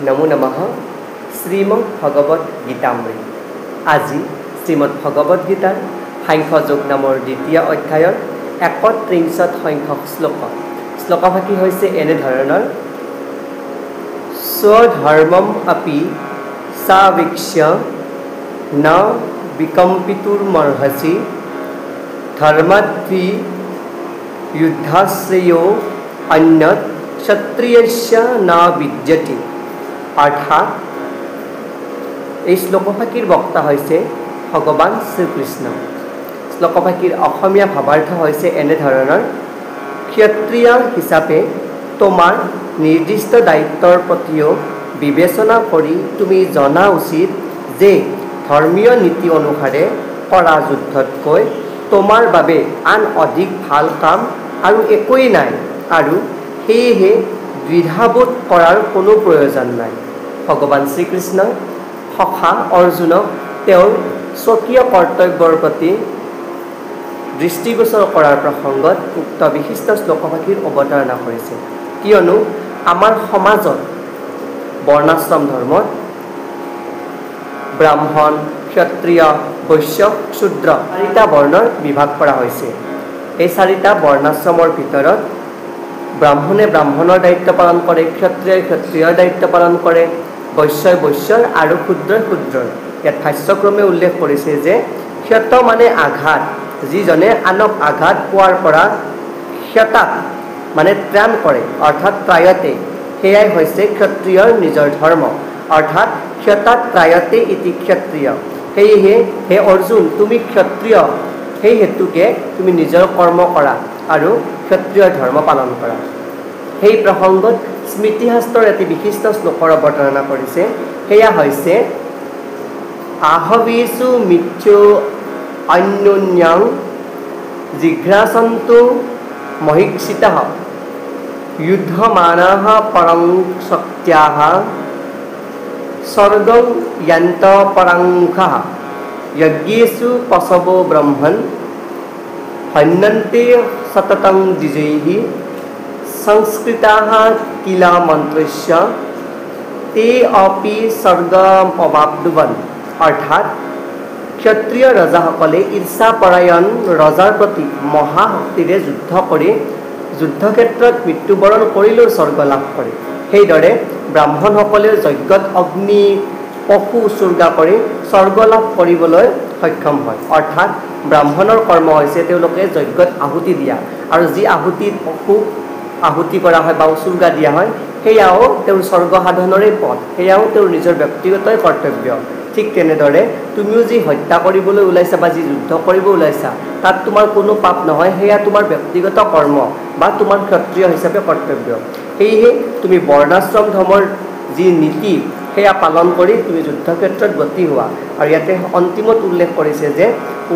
নমো নমঃ শ্ৰীমদ ভগবত গীতামৃত। আজি শ্ৰীমদ ভগবত গীতাৰ সাংখ্যযোগ নামৰ দ্বিতীয় অধ্যায়ৰ ৩১ সংখ্যক শ্লোকভাগী হৈছে এনেধৰণৰ: স্বধৰ্মম আপি সাবিক্ষ্য ন বিকম্পিতুৰ্মৰ্হসি ধৰ্মাদ্বি যুদ্ধাশ্ৰেয়ো অন্যত ক্ষত্ৰিয়স্য ন বিদ্যতি। অৰ্থাৎ এই শ্লোকভাগীৰ বক্তা হৈছে ভগৱান শ্ৰীকৃষ্ণ। শ্লোকভাগীৰ অসমীয়া ভাৱাৰ্থ হৈছে এনেধৰণৰ: ক্ষত্ৰিয় হিচাপে তোমাৰ নিৰ্দিষ্ট দায়িত্বৰ প্ৰতিও বিবেচনা কৰি তুমি জনা উচিত যে ধৰ্মীয় নীতি অনুসাৰে কৰা যুদ্ধতকৈ তোমাৰ বাবে আন অধিক ভাল কাম আৰু একোৱেই নাই, আৰু সেয়েহে দ্বিধাবোধ কৰাৰ কোনো প্ৰয়োজন নাই। ভগৱান শ্ৰীকৃষ্ণই সখা অৰ্জুনক তেওঁৰ স্বকীয় কৰ্তব্যৰ প্ৰতি দৃষ্টিগোচৰ কৰাৰ প্ৰসংগত উক্ত বিশিষ্ট শ্লোকভাগীৰ অৱতাৰণা কৰিছে। কিয়নো আমাৰ সমাজত বৰ্ণাশ্ৰম ধৰ্মত ব্ৰাহ্মণ, ক্ষত্ৰিয়, বৈশ্য, শূদ্ৰ ৪টা বৰ্ণৰ বিভাগ কৰা হৈছে। এই ৪টা বৰ্ণাশ্ৰমৰ ভিতৰত ব্ৰাহ্মণে ব্ৰাহ্মণৰ দায়িত্ব পালন কৰে, ক্ষত্ৰিয়ই ক্ষত্ৰিয়ৰ দায়িত্ব পালন কৰে, বৈশ্যই বৈশ্যৰ আৰু শূদ্ৰই শূদ্ৰৰ। ইয়াত ভাষ্যক্ৰমে উল্লেখ কৰিছে যে ক্ষত মানে আঘাত, যিজনে আনক আঘাত পোৱাৰ পৰা ক্ষতাক মানে ত্ৰাণ কৰে, অৰ্থাৎ ত্ৰায়তে, সেয়াই হৈছে ক্ষত্ৰিয়ৰ নিজৰ ধৰ্ম। অৰ্থাৎ ক্ষতাত ত্ৰায়তে ইতি ক্ষত্ৰিয়। সেয়েহে হে অৰ্জুন, তুমি ক্ষত্ৰিয়, সেই হেতুকে তুমি নিজৰ কৰ্ম কৰা আৰু ক্ষত্ৰিয়ৰ ধৰ্ম পালন কৰা। সেই প্ৰসংগত স্মৃতিশাস্ত্ৰৰ এটি বিশিষ্ট শ্লোকৰ অৱতাৰণা কৰিছে। সেয়া হৈছে: আহবেষু মিথ্যো অন্যোন্যং জিঘ্ৰাসন্তু মহীক্ষিতঃ যুদ্ধমানাঃ পৰং শক্ত্যাঃ স্বৰ্গং য়ান্ত পৰাংমুখাঃ যজ্ঞেষু পশৱো ব্ৰহ্মণ হন্যন্তে সততং দ্বিজৈঃ সংস্কৃতাঃ কিল মন্ত্ৰস্য তে অপি স্বৰ্গমৱাপ্নুৱন। অৰ্থাৎ ক্ষত্ৰিয় ৰজাসকলে ঈৰ্ষাপৰায়ণ ৰজাৰ প্ৰতি মহাশক্তিৰে যুদ্ধ কৰি যুদ্ধক্ষেত্ৰত মৃত্যুবৰণ কৰিলেও স্বৰ্গ লাভ কৰে। সেইদৰে ব্ৰাহ্মণসকলেও যজ্ঞত অগ্নি পশু উৎসৰ্গা কৰি স্বৰ্গ লাভ কৰিবলৈ সক্ষম হয়। অৰ্থাৎ ব্ৰাহ্মণৰ কৰ্ম হৈছে তেওঁলোকে যজ্ঞত আহুতি দিয়া, আৰু যি আহুতিত পশু আহুতি কৰা হয় বা উৎসৰ্গা দিয়া হয় সেয়াও তেওঁৰ স্বৰ্গ সাধনৰে পথ, সেয়াও তেওঁৰ নিজৰ ব্যক্তিগত কৰ্তব্য। ঠিক তেনেদৰে তুমিও যি হত্যা কৰিবলৈ ওলাইছা বা যি যুদ্ধ কৰিব ওলাইছা তাত তোমাৰ কোনো পাপ নহয়, সেয়া তোমাৰ ব্যক্তিগত কৰ্ম বা তোমাৰ ক্ষত্ৰিয় হিচাপে কৰ্তব্য। সেয়েহে তুমি বৰ্ণাশ্ৰম ধৰ্মৰ যি নীতি সেয়া পালন কৰি তুমি যুদ্ধক্ষেত্ৰত গতি হোৱা। আৰু ইয়াতে অন্তিমত উল্লেখ কৰিছে যে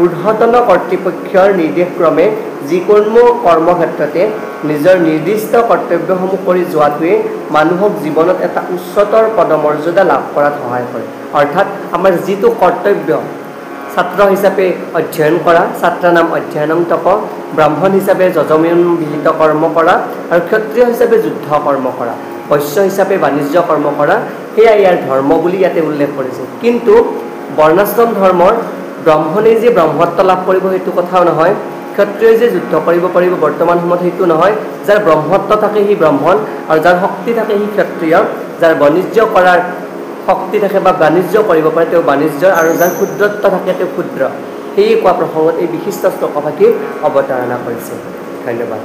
ঊৰ্ধ্বতন কৰ্তৃপক্ষৰ নিৰ্দেশক্ৰমে যিকোনো কৰ্মক্ষেত্ৰতে নিজৰ নিৰ্দিষ্ট কৰ্তব্যসমূহ কৰি যোৱাটোৱে মানুহক জীৱনত এটা উচ্চতৰ পদমৰ্যাদা লাভ কৰাত সহায় কৰে। অৰ্থাৎ আমাৰ যিটো কৰ্তব্য, ছাত্ৰ হিচাপে অধ্যয়ন কৰা, ছাত্ৰ নাম অধ্যয়নং তপ, ব্ৰাহ্মণ হিচাপে যজমেন বিহিত কৰ্ম কৰা, আৰু ক্ষত্ৰিয় হিচাপে যুদ্ধ কৰ্ম কৰা, বৈশ্য হিচাপে বাণিজ্য কৰ্ম কৰা, সেয়া ইয়াৰ ধৰ্ম বুলি ইয়াতে উল্লেখ কৰিছে। কিন্তু বৰ্ণাশ্ৰম ধৰ্মৰ ব্ৰাহ্মণে যে ব্ৰহ্মত্ব লাভ কৰিব সেইটো কথাও নহয়, ক্ষত্ৰিয়ই যে যুদ্ধ কৰিব পাৰিব বৰ্তমান সময়ত সেইটো নহয়। যাৰ ব্ৰহ্মত্ব থাকে সি ব্ৰাহ্মণ, আৰু যাৰ শক্তি থাকে সি ক্ষত্ৰিয়, যাৰ বাণিজ্য কৰাৰ শক্তি থাকে বা বাণিজ্য কৰিব পাৰে তেওঁ বাণিজ্য, আৰু যাৰ ক্ষুদ্ৰত্ব থাকে তেওঁ ক্ষুদ্ৰ। সেয়ে কোৱা প্ৰসংগত এই বিশিষ্ট শ্লোকভাগী অৱতাৰণা কৰিছে। ধন্যবাদ।